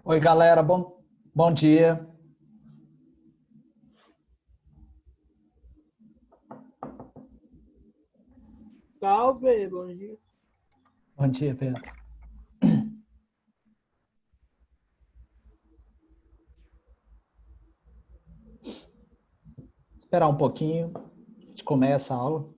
Oi, galera, bom dia. Salve, bom dia. Bom dia, Pedro. Esperar um pouquinho, a gente começa a aula.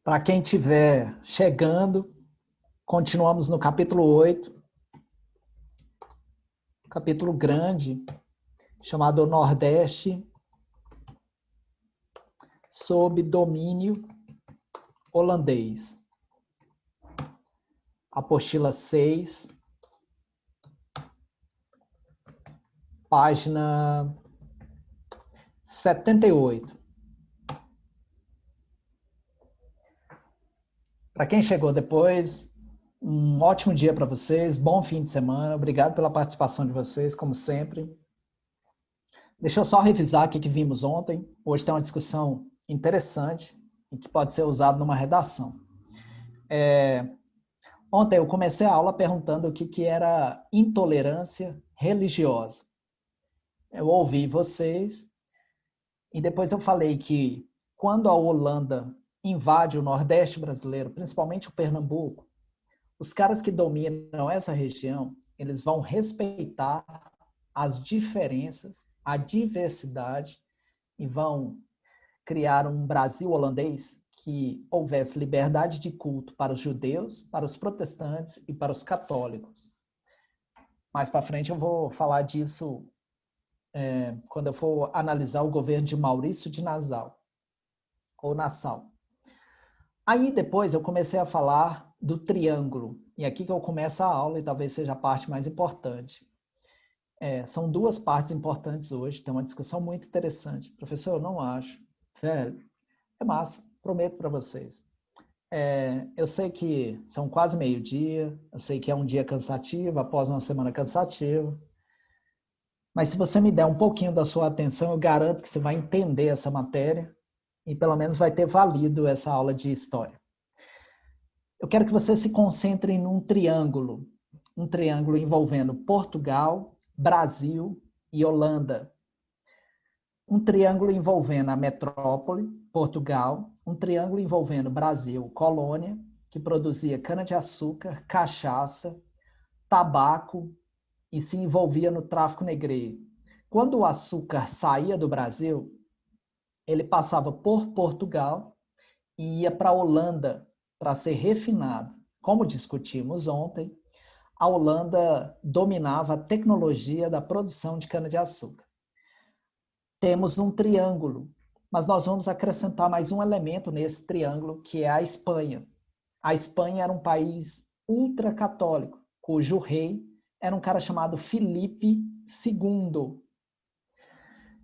Para quem estiver chegando, continuamos no capítulo 8, capítulo grande, chamado Nordeste sob domínio holandês. Apostila 6, página 78. Para quem chegou depois, um ótimo dia para vocês, bom fim de semana, obrigado pela participação de vocês, como sempre. Deixa eu só revisar o que vimos ontem. Hoje tem uma discussão interessante e que pode ser usado numa redação. Ontem eu comecei a aula perguntando o que era intolerância religiosa. Eu ouvi vocês e depois eu falei que quando a Holanda invade o Nordeste brasileiro, principalmente o Pernambuco, os caras que dominam essa região, eles vão respeitar as diferenças, a diversidade e vão criar um Brasil holandês que houvesse liberdade de culto para os judeus, para os protestantes e para os católicos. Mais para frente eu vou falar disso quando eu for analisar o governo de Maurício de Nassau, ou Nassau. Aí depois eu comecei a falar do triângulo, e aqui que eu começo a aula e talvez seja a parte mais importante. São duas partes importantes hoje, tem uma discussão muito interessante. Professor, eu não acho. Velho, é massa, prometo para vocês. Eu sei que são quase meio-dia, eu sei que é um dia cansativo, após uma semana cansativa, mas se você me der um pouquinho da sua atenção, eu garanto que você vai entender essa matéria e pelo menos vai ter valido essa aula de história. Eu quero que você se concentre num triângulo, um triângulo envolvendo Portugal, Brasil e Holanda. Um triângulo envolvendo a metrópole, Portugal, um triângulo envolvendo Brasil, colônia, que produzia cana-de-açúcar, cachaça, tabaco e se envolvia no tráfico negreiro. Quando o açúcar saía do Brasil, Ele passava por Portugal e ia para a Holanda para ser refinado. Como discutimos ontem, a Holanda dominava a tecnologia da produção de cana-de-açúcar. Temos um triângulo, mas nós vamos acrescentar mais um elemento nesse triângulo, que é a Espanha. A Espanha era um país ultracatólico, cujo rei era um cara chamado Filipe II.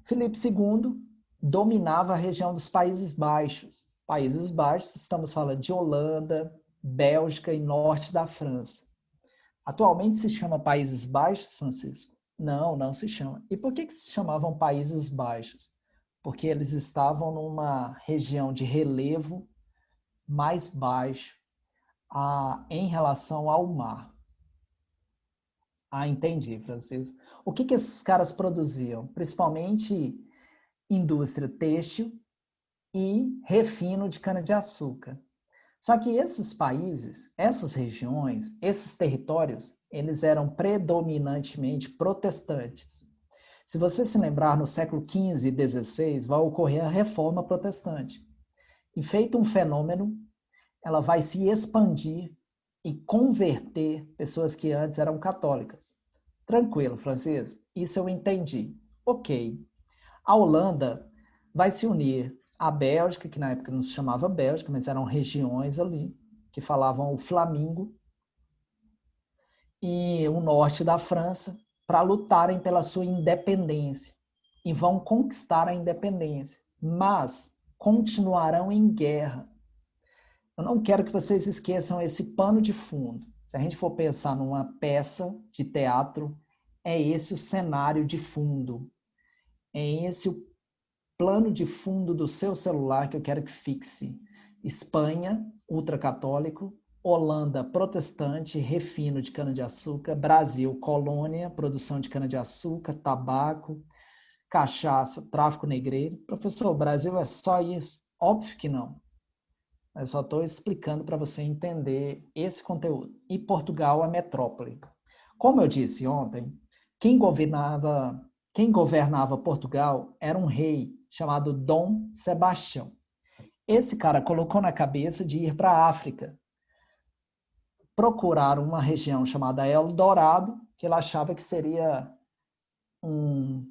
Filipe II dominava a região dos Países Baixos. Países Baixos, estamos falando de Holanda, Bélgica e norte da França. Atualmente se chama Países Baixos, Francisco? Não, não se chama. E por que se chamavam Países Baixos? Porque eles estavam numa região de relevo mais baixo em relação ao mar. Entendi, Francisco. O que esses caras produziam? Principalmente indústria têxtil e refino de cana-de-açúcar. Só que esses países, essas regiões, esses territórios, eles eram predominantemente protestantes. Se você se lembrar, no século XV e XVI, vai ocorrer a Reforma Protestante. E feito um fenômeno, ela vai se expandir e converter pessoas que antes eram católicas. Tranquilo, Francisco, isso eu entendi. Ok. A Holanda vai se unir à Bélgica, que na época não se chamava Bélgica, mas eram regiões ali, que falavam o flamingo, e o norte da França, para lutarem pela sua independência. E vão conquistar a independência, mas continuarão em guerra. Eu não quero que vocês esqueçam esse pano de fundo. Se a gente for pensar numa peça de teatro, é esse o cenário de fundo. É esse o plano de fundo do seu celular que eu quero que fixe. Espanha, ultracatólico. Holanda, protestante, refino de cana-de-açúcar. Brasil, colônia, produção de cana-de-açúcar, tabaco, cachaça, tráfico negreiro. Professor, o Brasil é só isso? Óbvio que não. Eu só estou explicando para você entender esse conteúdo. E Portugal, a metrópole. Como eu disse ontem, quem governava Portugal era um rei chamado Dom Sebastião. Esse cara colocou na cabeça de ir para a África, procurar uma região chamada Eldorado, que ele achava que seria um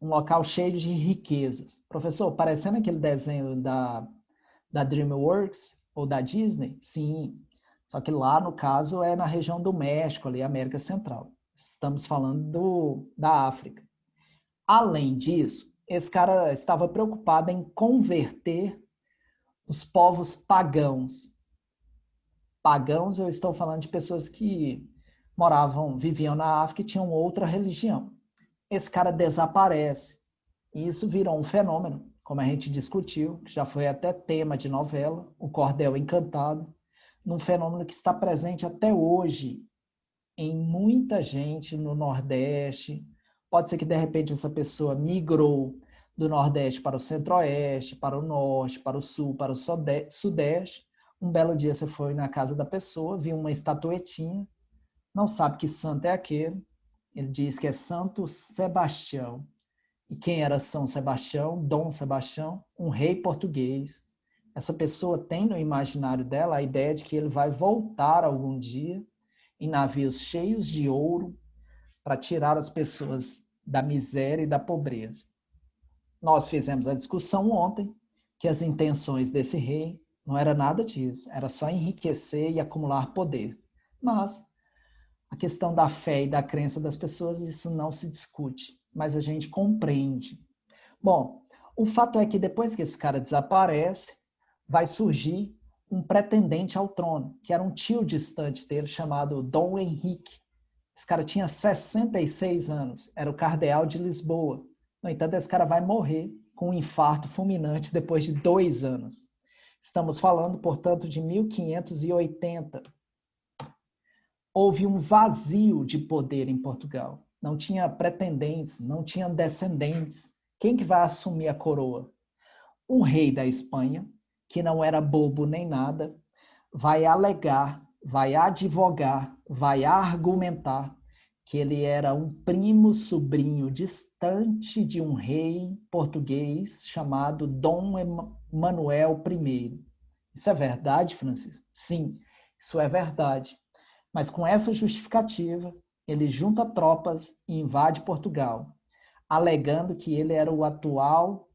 local cheio de riquezas. Professor, parecendo aquele desenho da DreamWorks ou da Disney? Sim. Só que lá, no caso, é na região do México, ali, América Central. Estamos falando da África. Além disso, esse cara estava preocupado em converter os povos pagãos. Pagãos, eu estou falando de pessoas que viviam na África e tinham outra religião. Esse cara desaparece. E isso virou um fenômeno, como a gente discutiu, que já foi até tema de novela, o Cordel Encantado, num fenômeno que está presente até hoje em muita gente no Nordeste. Pode ser que, de repente, essa pessoa migrou do Nordeste para o Centro-Oeste, para o Norte, para o Sul, para o Sudeste. Um belo dia você foi na casa da pessoa, viu uma estatuetinha, não sabe que santo é aquele. Ele diz que é Santo Sebastião. E quem era São Sebastião? Dom Sebastião, um rei português. Essa pessoa tem no imaginário dela a ideia de que ele vai voltar algum dia em navios cheios de ouro para tirar as pessoas da miséria e da pobreza. Nós fizemos a discussão ontem que as intenções desse rei não era nada disso, era só enriquecer e acumular poder. Mas a questão da fé e da crença das pessoas, isso não se discute, mas a gente compreende. Bom, o fato é que depois que esse cara desaparece, vai surgir um pretendente ao trono, que era um tio distante dele chamado Dom Henrique. Esse cara tinha 66 anos, era o cardeal de Lisboa. No entanto, esse cara vai morrer com um infarto fulminante depois de 2 anos. Estamos falando, portanto, de 1580. Houve um vazio de poder em Portugal. Não tinha pretendentes, não tinha descendentes. Quem que vai assumir a coroa? O rei da Espanha, que não era bobo nem nada, vai alegar, vai advogar, vai argumentar que ele era um primo sobrinho distante de um rei português chamado Dom Manuel I. Isso é verdade, Francisco? Sim, isso é verdade. Mas com essa justificativa, ele junta tropas e invade Portugal, alegando que ele era o atual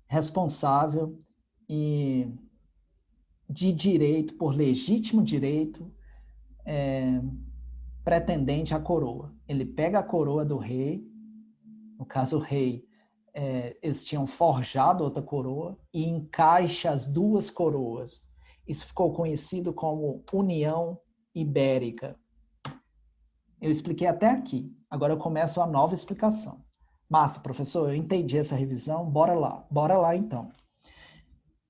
responsável e de direito, por legítimo direito, pretendente à coroa. Ele pega a coroa do rei, no caso o rei, eles tinham forjado outra coroa e encaixa as duas coroas. Isso ficou conhecido como União Ibérica. Eu expliquei até aqui. Agora eu começo a nova explicação. Massa, professor, eu entendi essa revisão. Bora lá. Bora lá, então.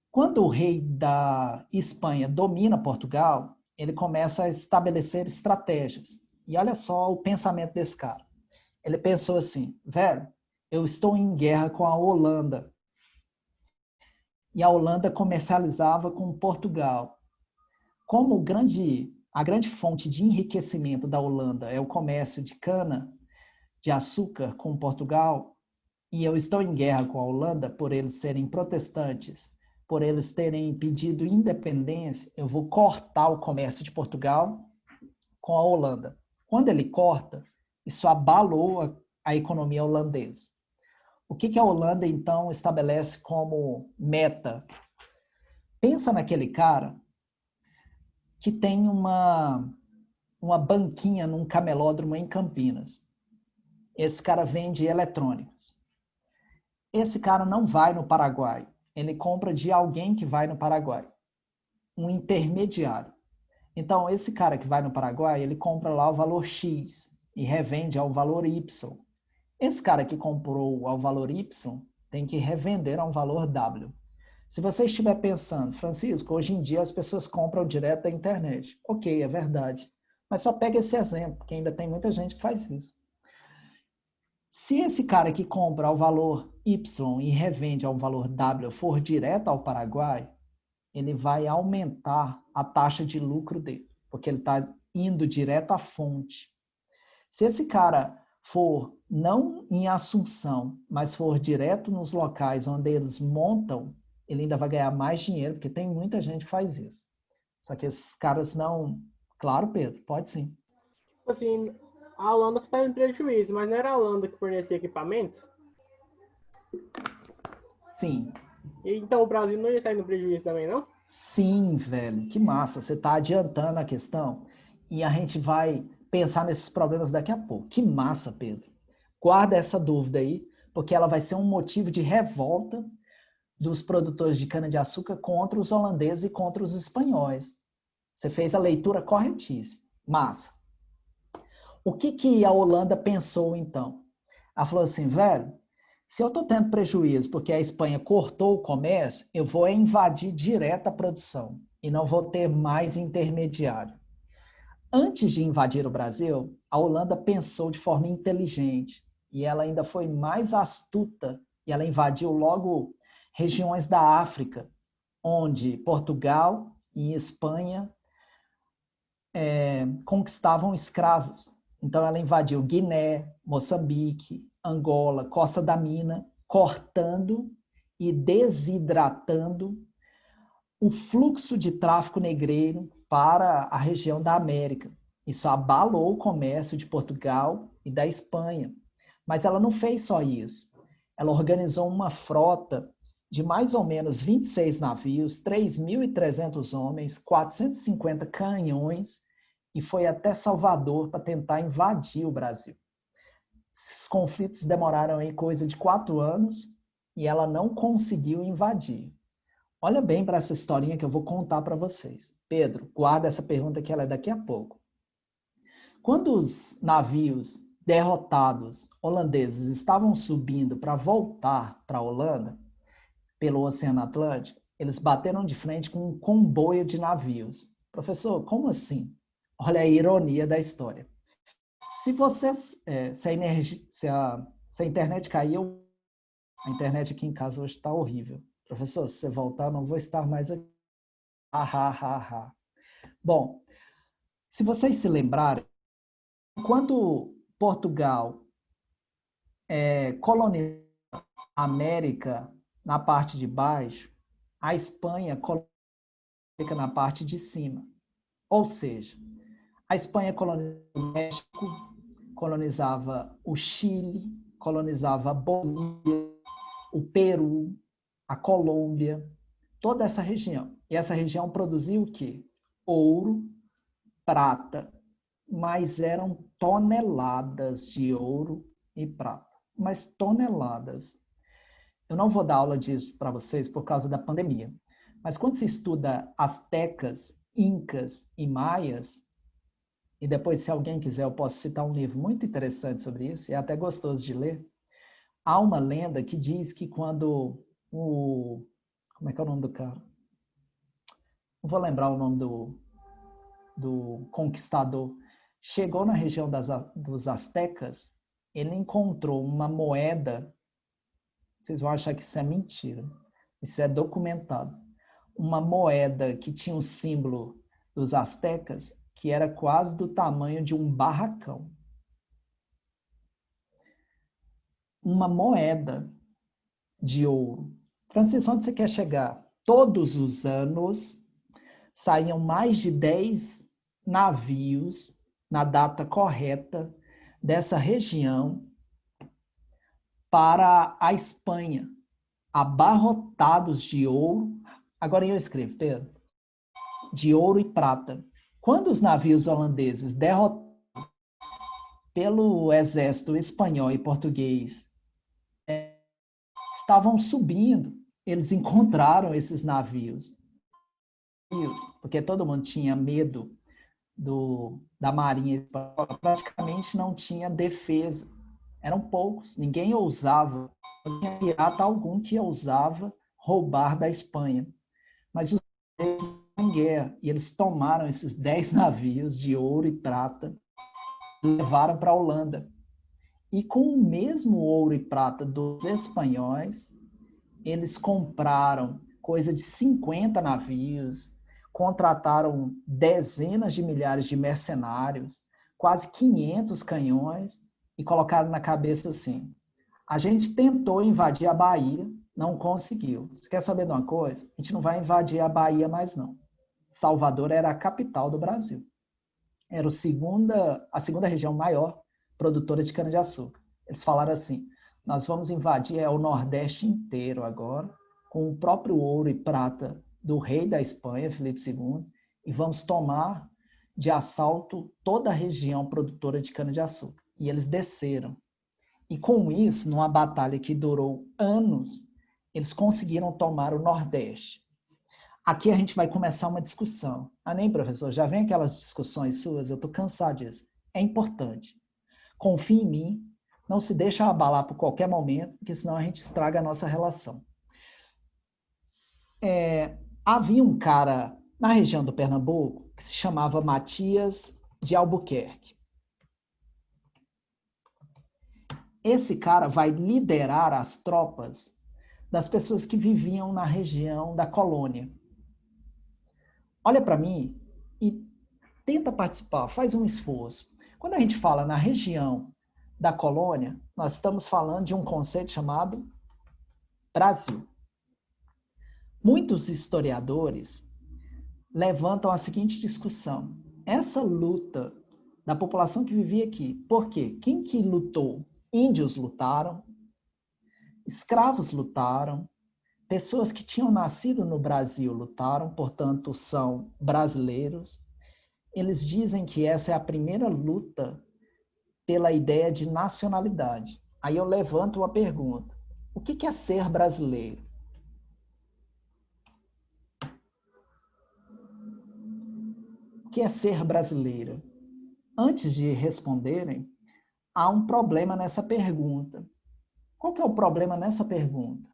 Quando o rei da Espanha domina Portugal, ele começa a estabelecer estratégias. E olha só o pensamento desse cara. Ele pensou assim, velho, eu estou em guerra com a Holanda. E a Holanda comercializava com Portugal. Como a grande fonte de enriquecimento da Holanda é o comércio de cana, de açúcar com Portugal, e eu estou em guerra com a Holanda por eles serem protestantes, por eles terem pedido independência, eu vou cortar o comércio de Portugal com a Holanda. Quando ele corta, isso abalou a economia holandesa. O que a Holanda, então, estabelece como meta? Pensa naquele cara que tem uma banquinha num camelódromo em Campinas. Esse cara vende eletrônicos. Esse cara não vai no Paraguai. Ele compra de alguém que vai no Paraguai. Um intermediário. Então, esse cara que vai no Paraguai, ele compra lá o valor X e revende ao valor Y. Esse cara que comprou ao valor Y tem que revender a um valor W. Se você estiver pensando, Francisco, hoje em dia as pessoas compram direto da internet. Ok, é verdade. Mas só pega esse exemplo, porque ainda tem muita gente que faz isso. Se esse cara que compra ao valor Y e revende ao valor W for direto ao Paraguai, ele vai aumentar a taxa de lucro dele, porque ele está indo direto à fonte. Se esse cara for não em Assunção, mas for direto nos locais onde eles montam, ele ainda vai ganhar mais dinheiro, porque tem muita gente que faz isso. Só que esses caras não... Claro, Pedro, pode sim. Assim, a Holanda está em prejuízo, mas não era a Holanda que fornecia equipamento? Sim. Então o Brasil não ia sair no prejuízo também, não? Sim, velho, que massa. Você está adiantando a questão e a gente vai pensar nesses problemas daqui a pouco. Que massa, Pedro. Guarda essa dúvida aí, porque ela vai ser um motivo de revolta dos produtores de cana-de-açúcar contra os holandeses e contra os espanhóis. Você fez a leitura corretíssima. Massa. O que a Holanda pensou então? Ela falou assim, velho, se eu estou tendo prejuízo porque a Espanha cortou o comércio, eu vou invadir direto a produção e não vou ter mais intermediário. Antes de invadir o Brasil, a Holanda pensou de forma inteligente e ela ainda foi mais astuta e ela invadiu logo regiões da África, onde Portugal e Espanha conquistavam escravos. Então ela invadiu Guiné, Moçambique, Angola, Costa da Mina, cortando e desidratando o fluxo de tráfico negreiro para a região da América. Isso abalou o comércio de Portugal e da Espanha. Mas ela não fez só isso. Ela organizou uma frota de mais ou menos 26 navios, 3.300 homens, 450 canhões e foi até Salvador para tentar invadir o Brasil. Esses conflitos demoraram aí coisa de 4 anos e ela não conseguiu invadir. Olha bem para essa historinha que eu vou contar para vocês. Pedro, guarda essa pergunta que ela é daqui a pouco. Quando os navios derrotados holandeses estavam subindo para voltar para a Holanda, pelo Oceano Atlântico, eles bateram de frente com um comboio de navios. Professor, como assim? Olha a ironia da história. Se vocês, se a internet caiu, a internet aqui em casa hoje está horrível. Professor, se você voltar, eu não vou estar mais aqui. Ah, ah, ah, ah. Bom, se vocês se lembrarem, Quando Portugal colonizou a América na parte de baixo, a Espanha colonizou a América na parte de cima. Ou seja, a Espanha colonizava o México, colonizava o Chile, colonizava a Bolívia, o Peru, a Colômbia, toda essa região. E essa região produzia o quê? Ouro, prata, mas eram toneladas de ouro e prata. Mas toneladas. Eu não vou dar aula disso para vocês por causa da pandemia. Mas quando se estuda astecas, incas e maias, e depois, se alguém quiser, eu posso citar um livro muito interessante sobre isso, é até gostoso de ler. Há uma lenda que diz que quando o... Como é que é o nome do cara? Não vou lembrar o nome do conquistador. Chegou na região dos astecas, ele encontrou uma moeda. Vocês vão achar que isso é mentira. Isso é documentado. Uma moeda que tinha o símbolo dos astecas, que era quase do tamanho de um barracão. Uma moeda de ouro. Francisco, onde você quer chegar? Todos os anos saíam mais de 10 navios na data correta dessa região para a Espanha, abarrotados de ouro. Agora eu escrevo, Pedro. De ouro e prata. Quando os navios holandeses derrotados pelo exército espanhol e português estavam subindo, eles encontraram esses navios, porque todo mundo tinha medo da marinha espanhola, praticamente não tinha defesa. Eram poucos, ninguém ousava, não tinha pirata algum que ousava roubar da Espanha. Mas os ingleses em guerra, e eles tomaram esses 10 navios de ouro e prata e levaram para a Holanda. E com o mesmo ouro e prata dos espanhóis, eles compraram coisa de 50 navios, contrataram dezenas de milhares de mercenários, quase 500 canhões, e colocaram na cabeça assim: a gente tentou invadir a Bahia, não conseguiu. Você quer saber de uma coisa? A gente não vai invadir a Bahia mais não. Salvador era a capital do Brasil. Era a segunda região maior produtora de cana-de-açúcar. Eles falaram assim: nós vamos invadir o Nordeste inteiro agora, com o próprio ouro e prata do rei da Espanha, Filipe II, e vamos tomar de assalto toda a região produtora de cana-de-açúcar. E eles desceram. E com isso, numa batalha que durou anos, eles conseguiram tomar o Nordeste. Aqui a gente vai começar uma discussão. Ah, nem, professor, já vem aquelas discussões suas, eu estou cansado disso. É importante. Confie em mim, não se deixa abalar por qualquer momento, porque senão a gente estraga a nossa relação. Havia um cara na região do Pernambuco que se chamava Matias de Albuquerque. Esse cara vai liderar as tropas das pessoas que viviam na região da colônia. Olha para mim e tenta participar, faz um esforço. Quando a gente fala na região da colônia, nós estamos falando de um conceito chamado Brasil. Muitos historiadores levantam a seguinte discussão: essa luta da população que vivia aqui, por quê? Quem que lutou? Índios lutaram, escravos lutaram, pessoas que tinham nascido no Brasil lutaram, portanto são brasileiros. Eles dizem que essa é a primeira luta pela ideia de nacionalidade. Aí eu levanto uma pergunta: o que é ser brasileiro? O que é ser brasileiro? Antes de responderem, há um problema nessa pergunta. Qual que é o problema nessa pergunta?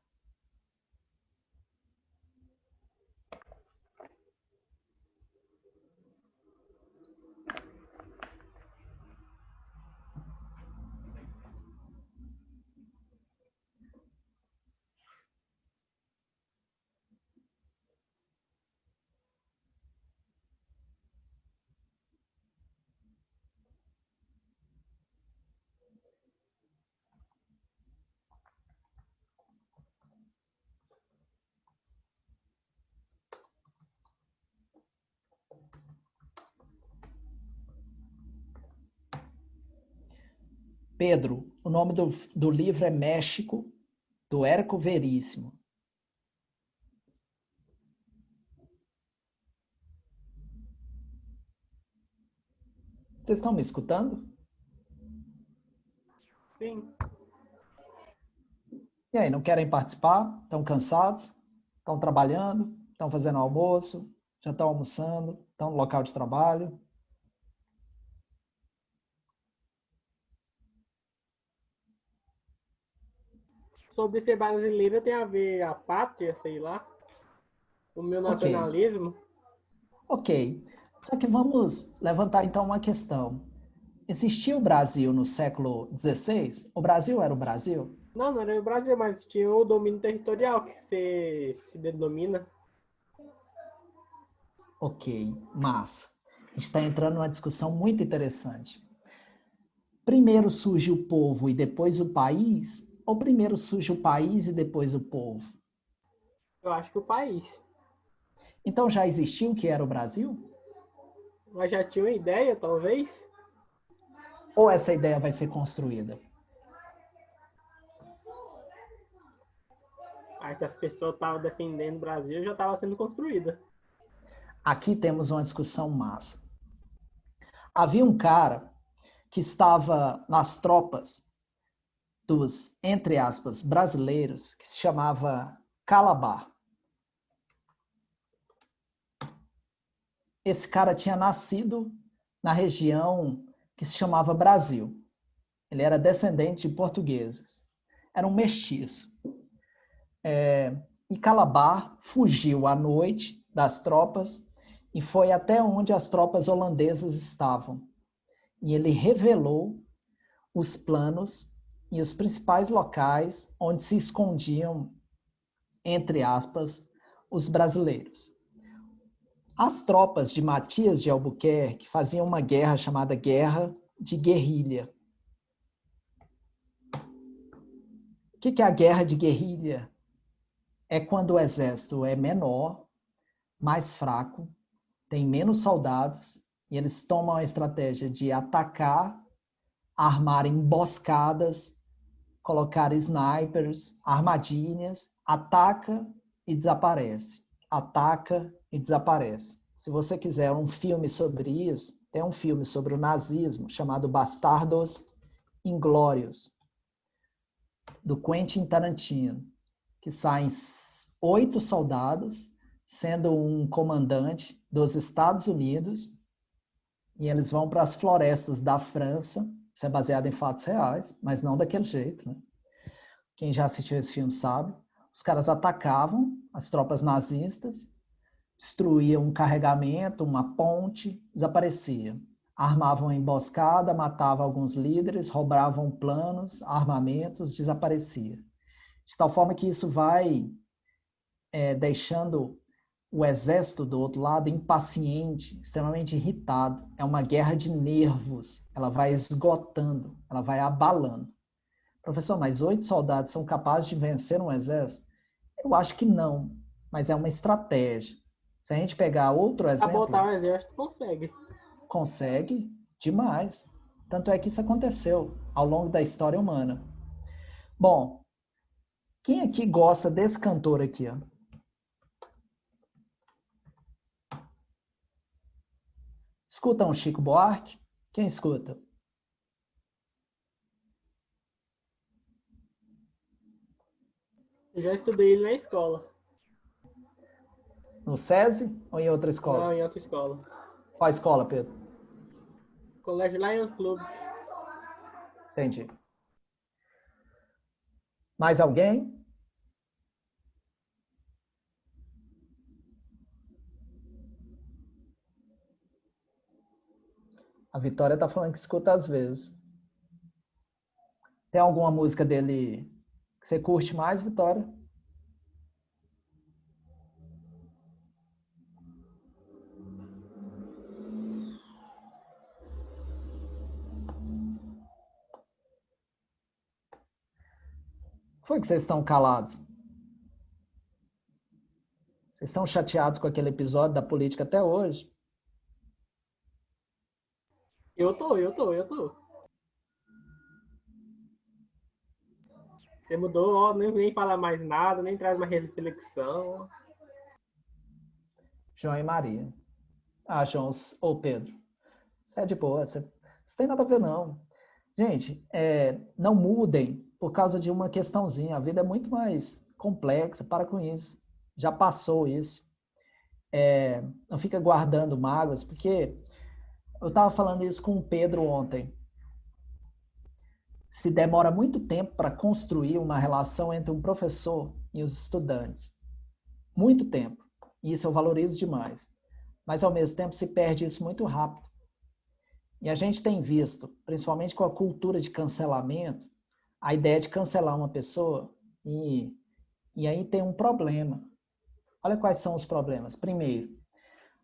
Pedro, o nome do livro é México, do Érico Veríssimo. Vocês estão me escutando? Sim. E aí, não querem participar? Estão cansados? Estão trabalhando? Estão fazendo almoço? Já estão almoçando? Estão no local de trabalho? Sobre ser brasileiro tem a ver a pátria, sei lá, o meu Ok, nacionalismo. ok. Só que vamos levantar então uma questão. Existia o Brasil no século XVI? O Brasil era o Brasil? Não, não era o Brasil, mas tinha o domínio territorial que se denomina. Ok, mas a gente está entrando numa discussão muito interessante. Primeiro surge o povo e depois o país? Ou primeiro surge o país e depois o povo? Eu acho que o país. Então já existiu o que era o Brasil? Mas já tinha uma ideia, talvez? Ou essa ideia vai ser construída? Aí que as pessoas estavam defendendo o Brasil já estava sendo construída. Aqui temos uma discussão massa. Havia um cara que estava nas tropas dos, entre aspas, brasileiros, que se chamava Calabar. Esse cara tinha nascido na região que se chamava Brasil. Ele era descendente de portugueses. Era um mestiço. E Calabar fugiu à noite das tropas e foi até onde as tropas holandesas estavam. E ele revelou os planos e os principais locais onde se escondiam, entre aspas, os brasileiros. As tropas de Matias de Albuquerque faziam uma guerra chamada Guerra de Guerrilha. O que é a guerra de guerrilha? É quando o exército é menor, mais fraco, tem menos soldados, e eles tomam a estratégia de atacar, armar emboscadas, colocar snipers, armadilhas, ataca e desaparece. Ataca e desaparece. Se você quiser um filme sobre isso, tem um filme sobre o nazismo chamado Bastardos Inglórios, do Quentin Tarantino, que saem 8 soldados, sendo um comandante dos Estados Unidos, e eles vão para as florestas da França. Isso é baseado em fatos reais, mas não daquele jeito, né? Quem já assistiu esse filme sabe. Os caras atacavam as tropas nazistas, destruíam um carregamento, uma ponte, desaparecia. Armavam a emboscada, matavam alguns líderes, roubavam planos, armamentos, desaparecia. De tal forma que isso vai deixando o exército do outro lado impaciente, extremamente irritado. É uma guerra de nervos. Ela vai esgotando, ela vai abalando. Professor, mas 8 soldados são capazes de vencer um exército? Eu acho que não, mas é uma estratégia. Se a gente pegar outro Pra botar exemplo, o exército, consegue. consegue demais. Tanto é que isso aconteceu ao longo da história humana. Bom, quem aqui gosta desse cantor aqui? Ó? Escuta um Chico Buarque? Quem escuta? Eu já estudei ele na escola. No SESI ou em outra Não, escola? em outra escola. Qual escola, Pedro? Colégio Lions Club. Entendi. Mais alguém? A Vitória está falando que escuta às vezes. Tem alguma música dele que você curte mais, Vitória? Foi que vocês estão calados? Vocês estão chateados com aquele episódio da política até hoje? Eu tô. Você mudou, ó, nem fala mais nada, nem traz mais reflexão. João e Maria. Ah, João, ou Pedro, você é de boa, você tem nada a ver, não. Gente, não mudem por causa de uma questãozinha. A vida é muito mais complexa, para com isso. Já passou isso. Não fica guardando mágoas, porque eu estava falando isso com o Pedro ontem. Se demora muito tempo para construir uma relação entre um professor e os estudantes. Muito tempo. E isso eu valorizo demais. Mas, ao mesmo tempo, se perde isso muito rápido. E a gente tem visto, principalmente com a cultura de cancelamento, a ideia de cancelar uma pessoa e aí tem um problema. Olha quais são os problemas. Primeiro,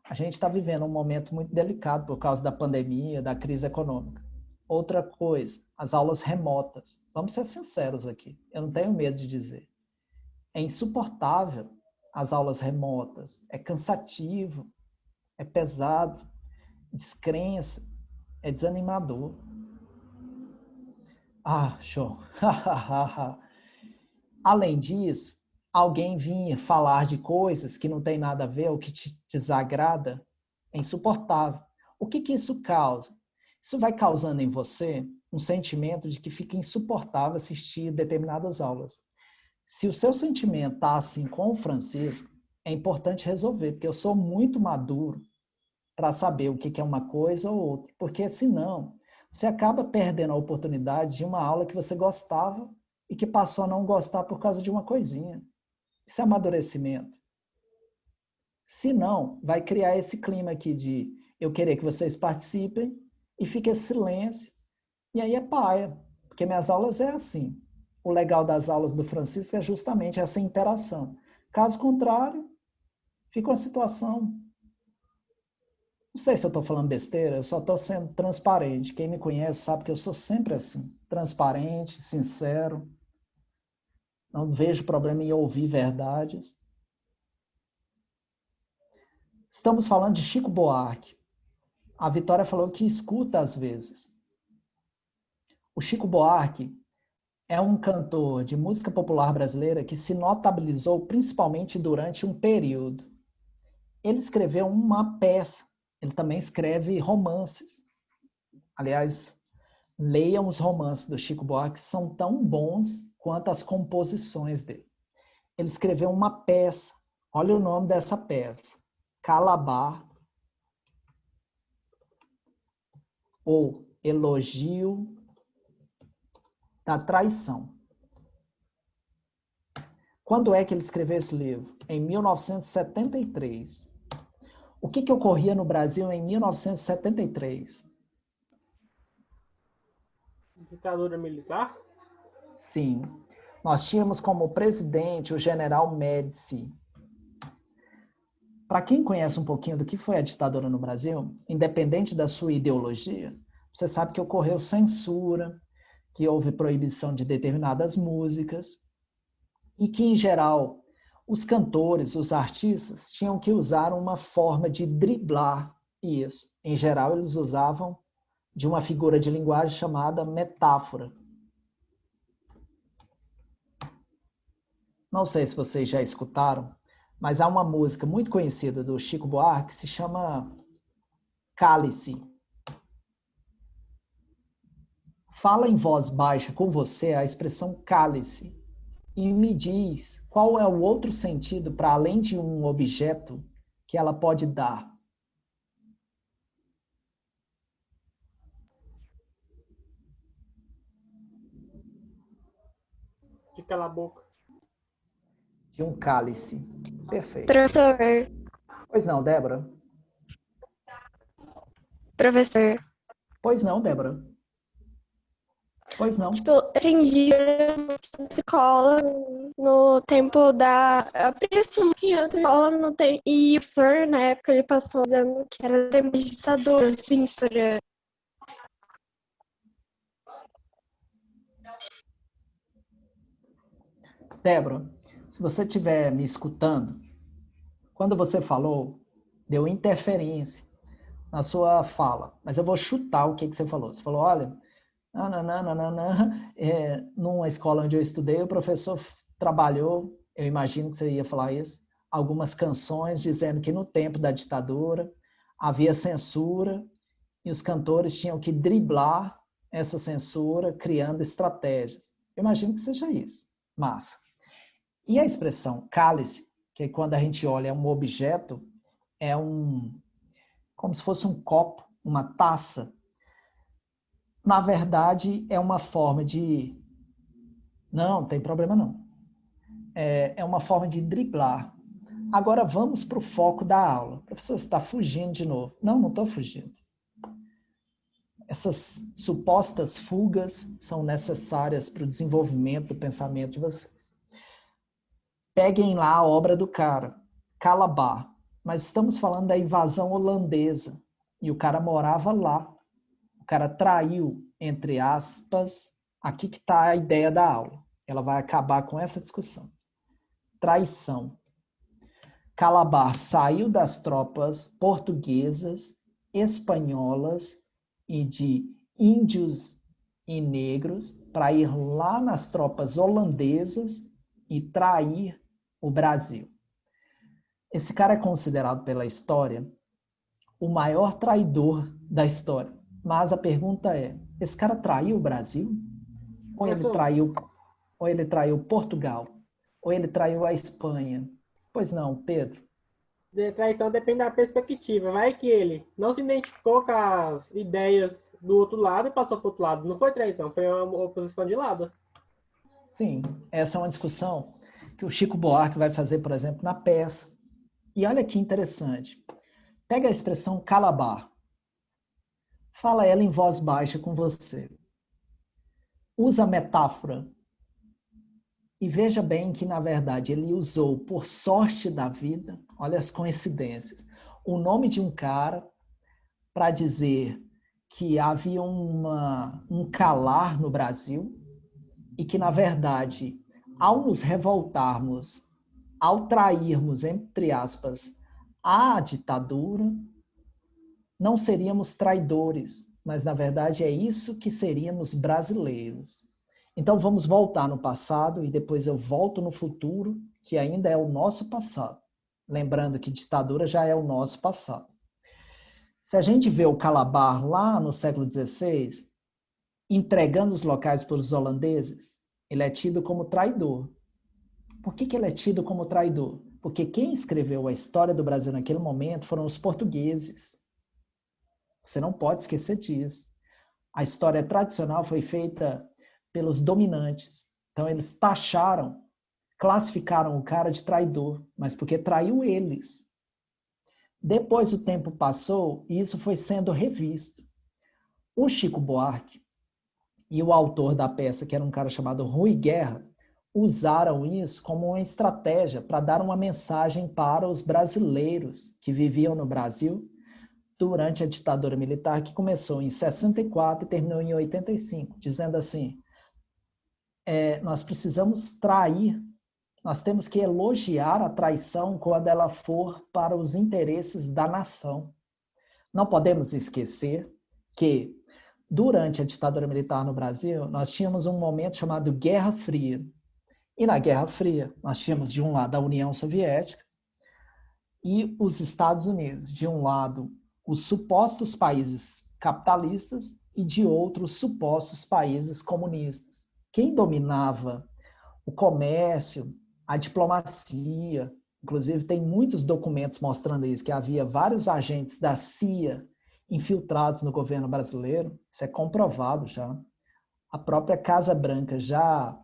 a gente está vivendo um momento muito delicado por causa da pandemia, da crise econômica. Outra coisa, as aulas remotas. Vamos ser sinceros aqui, eu não tenho medo de dizer. É insuportável as aulas remotas, é cansativo, é pesado, descrença, é desanimador. Ah, show. Além disso, alguém vir falar de coisas que não tem nada a ver, ou que te desagrada, é insuportável. O que isso causa? Isso vai causando em você um sentimento de que fica insuportável assistir determinadas aulas. Se o seu sentimento está assim com o Francisco, é importante resolver, porque eu sou muito maduro para saber o que é uma coisa ou outra, porque senão você acaba perdendo a oportunidade de uma aula que você gostava e que passou a não gostar por causa de uma coisinha. Isso é amadurecimento. Se não, vai criar esse clima aqui de eu querer que vocês participem e fica esse silêncio. E aí é paia, porque minhas aulas é assim. O legal das aulas do Francisco é justamente essa interação. Caso contrário, fica uma situação. Não sei se eu estou falando besteira, eu só estou sendo transparente. Quem me conhece sabe que eu sou sempre assim, transparente, sincero. Não vejo problema em ouvir verdades. Estamos falando de Chico Buarque. A Vitória falou que escuta às vezes. O Chico Buarque é um cantor de música popular brasileira que se notabilizou principalmente durante um período. Ele escreveu uma peça, ele também escreve romances. Aliás, leiam os romances do Chico Buarque, são tão bons quanto as composições dele. Ele escreveu uma peça, olha o nome dessa peça, Calabar, ou Elogio da Traição. Quando é que ele escreveu esse livro? Em 1973. O que ocorria no Brasil em 1973? Ditadura militar? Sim. Nós tínhamos como presidente o general Médici. Para quem conhece um pouquinho do que foi a ditadura no Brasil, independente da sua ideologia, você sabe que ocorreu censura, que houve proibição de determinadas músicas e que, em geral, os cantores, os artistas, tinham que usar uma forma de driblar isso. Em geral, eles usavam de uma figura de linguagem chamada metáfora. Não sei se vocês já escutaram, mas há uma música muito conhecida do Chico Buarque que se chama Cálice. Fala em voz baixa com você a expressão cálice e me diz qual é o outro sentido para além de um objeto que ela pode dar. De cala a boca. De um cálice. Perfeito. Professor, Pois não, Débora? professor. Pois não, Débora? Pois não. Tipo, eu aprendi na escola no tempo da. Eu aprendi que na escola no tempo. E o professor, na época, ele passou dizendo que era tempo de ditadura, censura. Débora, se você estiver me escutando, quando você falou, deu interferência na sua fala, mas eu vou chutar o que você falou. Você falou, olha, Não, não, não, não, não, não. Numa escola onde eu estudei, o professor trabalhou, eu imagino que você ia falar isso, algumas canções dizendo que no tempo da ditadura havia censura e os cantores tinham que driblar essa censura criando estratégias. Eu imagino que seja isso. Massa. E a expressão cálice, que quando a gente olha é um objeto, é como se fosse um copo, uma taça. Na verdade, é uma forma de... Não tem problema não. É uma forma de driblar. Agora vamos para o foco da aula. Professor, você está fugindo de novo. Não, não estou fugindo. Essas supostas fugas são necessárias para o desenvolvimento do pensamento de vocês. Peguem lá a obra do cara, Calabar. Mas estamos falando da invasão holandesa. E o cara morava lá. O cara traiu, entre aspas, aqui que está a ideia da aula. Ela vai acabar com essa discussão. Traição. Calabar saiu das tropas portuguesas, espanholas e de índios e negros para ir lá nas tropas holandesas e trair o Brasil. Esse cara é considerado pela história o maior traidor da história. Mas a pergunta é, esse cara traiu o Brasil? Ou ele traiu Portugal? Ou ele traiu a Espanha? Pois não, Pedro. De traição depende da perspectiva. Vai que ele não se identificou com as ideias do outro lado e passou para o outro lado. Não foi traição, foi uma oposição de lado. Sim, essa é uma discussão que o Chico Buarque vai fazer, por exemplo, na peça. E olha que interessante. Pega a expressão Calabar. Fala ela em voz baixa com você. Usa a metáfora. E veja bem que, na verdade, ele usou, por sorte da vida, olha as coincidências, o nome de um cara para dizer que havia um calar no Brasil e que, na verdade, ao nos revoltarmos, ao trairmos, entre aspas, a ditadura, não seríamos traidores, mas, na verdade, é isso que seríamos brasileiros. Então, vamos voltar no passado e depois eu volto no futuro, que ainda é o nosso passado. Lembrando que ditadura já é o nosso passado. Se a gente vê o Calabar lá no século XVI, entregando os locais para os holandeses, ele é tido como traidor. Por que ele é tido como traidor? Porque quem escreveu a história do Brasil naquele momento foram os portugueses. Você não pode esquecer disso. A história tradicional foi feita pelos dominantes. Então, eles taxaram, classificaram o cara de traidor, mas porque traiu eles. Depois o tempo passou e isso foi sendo revisto. O Chico Buarque e o autor da peça, que era um cara chamado Rui Guerra, usaram isso como uma estratégia para dar uma mensagem para os brasileiros que viviam no Brasil durante a ditadura militar, que começou em 64 e terminou em 85, dizendo assim: nós precisamos trair, nós temos que elogiar a traição quando ela for para os interesses da nação. Não podemos esquecer que, durante a ditadura militar no Brasil, nós tínhamos um momento chamado Guerra Fria. E na Guerra Fria, nós tínhamos, de um lado, a União Soviética e os Estados Unidos. De um lado, os supostos países capitalistas e, de outro, os supostos países comunistas. Quem dominava o comércio, a diplomacia, inclusive tem muitos documentos mostrando isso, que havia vários agentes da CIA infiltrados no governo brasileiro, isso é comprovado já. A própria Casa Branca já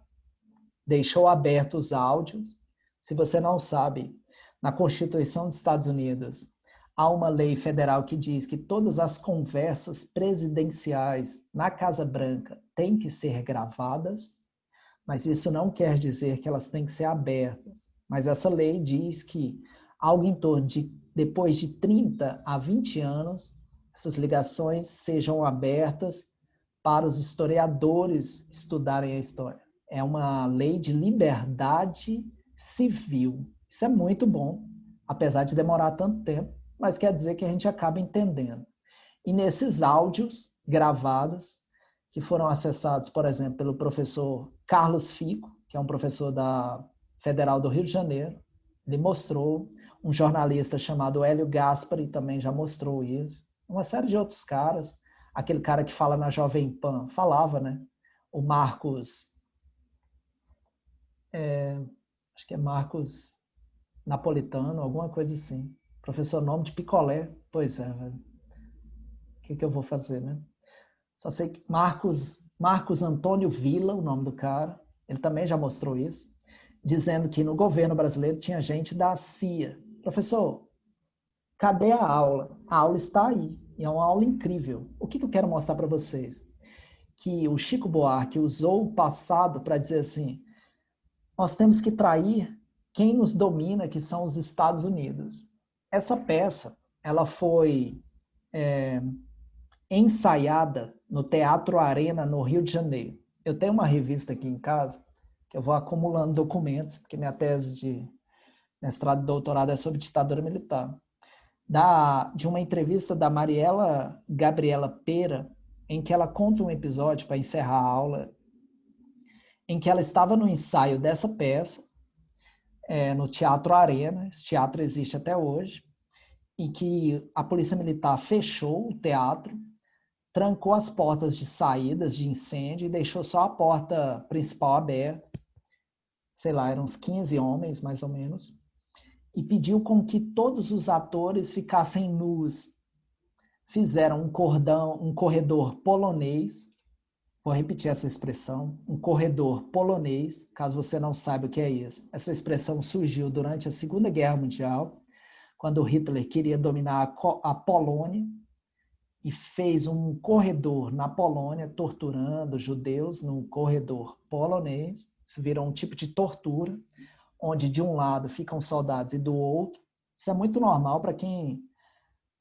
deixou abertos os áudios. Se você não sabe, na Constituição dos Estados Unidos, há uma lei federal que diz que todas as conversas presidenciais na Casa Branca têm que ser gravadas, mas isso não quer dizer que elas têm que ser abertas. Mas essa lei diz que algo em torno de, depois de 30 a 20 anos, essas ligações sejam abertas para os historiadores estudarem a história. É uma lei de liberdade civil. Isso é muito bom, apesar de demorar tanto tempo, mas quer dizer que a gente acaba entendendo. E nesses áudios gravados, que foram acessados, por exemplo, pelo professor Carlos Fico, que é um professor da Federal do Rio de Janeiro. Ele mostrou. Um jornalista chamado Hélio Gaspari também já mostrou isso. Uma série de outros caras. Aquele cara que fala na Jovem Pan, falava, né? O Marcos... acho que é Marcos Napolitano, alguma coisa assim. Professor nome de picolé. Pois é, velho. O que eu vou fazer, né? Só sei que Marcos Antônio Villa, o nome do cara, ele também já mostrou isso, dizendo que no governo brasileiro tinha gente da CIA. Professor, cadê a aula? A aula está aí, e é uma aula incrível. O que eu quero mostrar para vocês? Que o Chico Buarque usou o passado para dizer assim, nós temos que trair quem nos domina, que são os Estados Unidos. Essa peça, ela foi ensaiada no Teatro Arena, no Rio de Janeiro. Eu tenho uma revista aqui em casa, que eu vou acumulando documentos, porque minha tese de mestrado e doutorado é sobre ditadura militar. De uma entrevista da Mariela Gabriela Pera, em que ela conta um episódio, para encerrar a aula, em que ela estava no ensaio dessa peça, no Teatro Arena, esse teatro existe até hoje, e que a Polícia Militar fechou o teatro, trancou as portas de saídas de incêndio e deixou só a porta principal aberta. Sei lá, eram uns 15 homens, mais ou menos. E pediu com que todos os atores ficassem nus. Fizeram um corredor polonês. Vou repetir essa expressão. Um corredor polonês, caso você não saiba o que é isso. Essa expressão surgiu durante a Segunda Guerra Mundial, quando Hitler queria dominar a Polônia, e fez um corredor na Polônia, torturando judeus num corredor polonês. Isso virou um tipo de tortura, onde de um lado ficam soldados e do outro. Isso é muito normal para quem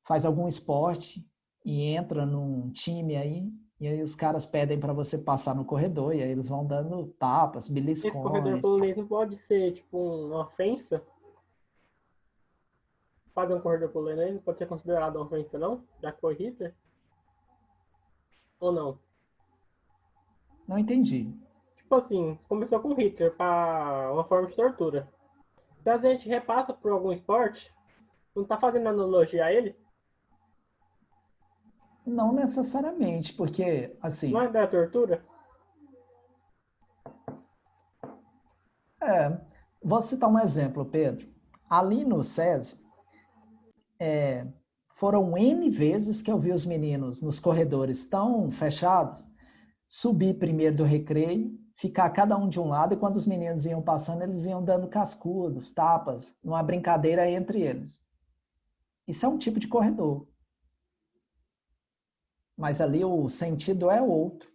faz algum esporte e entra num time aí, e aí os caras pedem para você passar no corredor, e aí eles vão dando tapas, Esse corredor beliscões. polonês não pode ser, tipo, uma ofensa? Fazer um corredor polonês não pode ser considerado uma ofensa, não? Já que foi Hitler? Ou não? Não entendi. Tipo assim, começou com Hitler para uma forma de tortura. Se a gente repassa por algum esporte, não tá fazendo analogia a ele? Não necessariamente, porque, assim, Não é da tortura? vou citar um exemplo, Pedro. Ali no SESI, foram N vezes que eu vi os meninos nos corredores tão fechados, subir primeiro do recreio, ficar cada um de um lado, e quando os meninos iam passando, eles iam dando cascudos, tapas, numa brincadeira entre eles. Isso é um tipo de corredor. Mas ali o sentido é outro.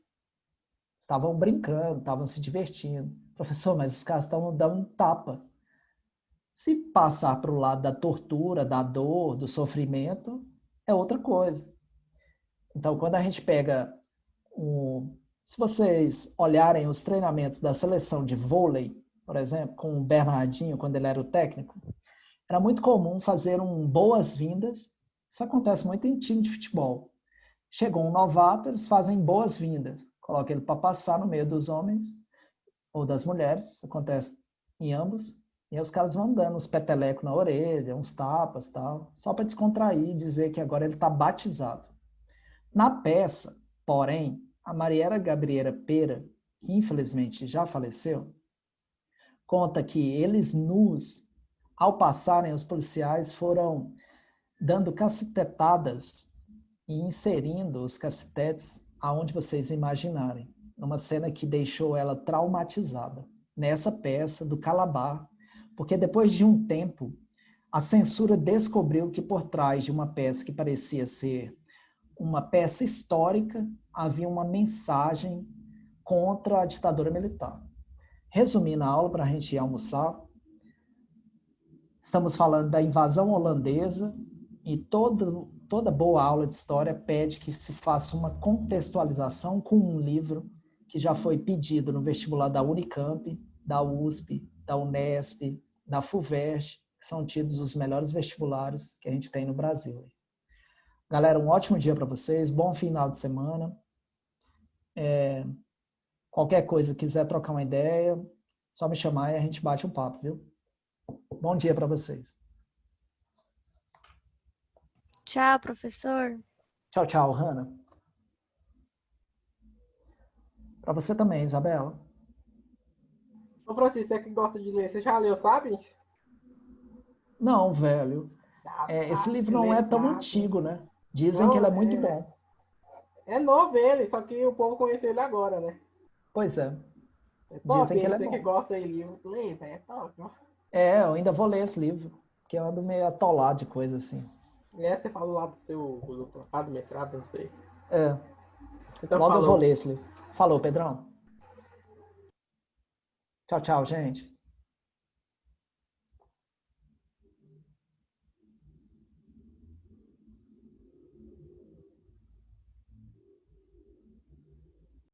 Estavam brincando, estavam se divertindo. Professor, mas os caras estão dando um tapa. Se passar para o lado da tortura, da dor, do sofrimento, é outra coisa. Então, quando a gente pega se vocês olharem os treinamentos da seleção de vôlei, por exemplo, com o Bernardinho, quando ele era o técnico, era muito comum fazer boas-vindas. Isso acontece muito em time de futebol. Chegou um novato, eles fazem boas-vindas. Coloca ele para passar no meio dos homens ou das mulheres, isso acontece em ambos. E aí os caras vão dando uns petelecos na orelha, uns tapas, tal, só para descontrair e dizer que agora ele está batizado. Na peça, porém, a Mariela Gabriela Pera, que infelizmente já faleceu, conta que eles nus, ao passarem, os policiais foram dando cacetetadas e inserindo os cacetetes aonde vocês imaginarem, numa cena que deixou ela traumatizada, nessa peça do Calabar, porque depois de um tempo, a censura descobriu que por trás de uma peça que parecia ser uma peça histórica, havia uma mensagem contra a ditadura militar. Resumindo a aula, para a gente ir almoçar, estamos falando da invasão holandesa e toda boa aula de história pede que se faça uma contextualização com um livro que já foi pedido no vestibular da Unicamp, da USP, da Unesp, da FUVEST, que são tidos os melhores vestibulares que a gente tem no Brasil. Galera, um ótimo dia para vocês, bom final de semana Qualquer coisa, quiser trocar uma ideia, só me chamar e a gente bate um papo, viu? Bom dia para vocês. Tchau, professor. Tchau, tchau, Hanna. Para você também, Isabela. Ô, Francisco, você que gosta de ler, você já leu, sabe? Não, velho. Esse livro não é tão antigo, né? Dizem que ele é muito bom. É novo ele, só que o povo conhece ele agora, né? Pois é. É top, Dizem que ele é você que bom. gosta de livro, lê, velho, é top. Ó. Eu ainda vou ler esse livro, porque eu ando meio atolado de coisa assim. Você falou lá do seu doutorado, mestrado, não sei. Então, Logo falou. eu vou ler esse livro. Falou, Pedrão. Tchau, tchau, gente.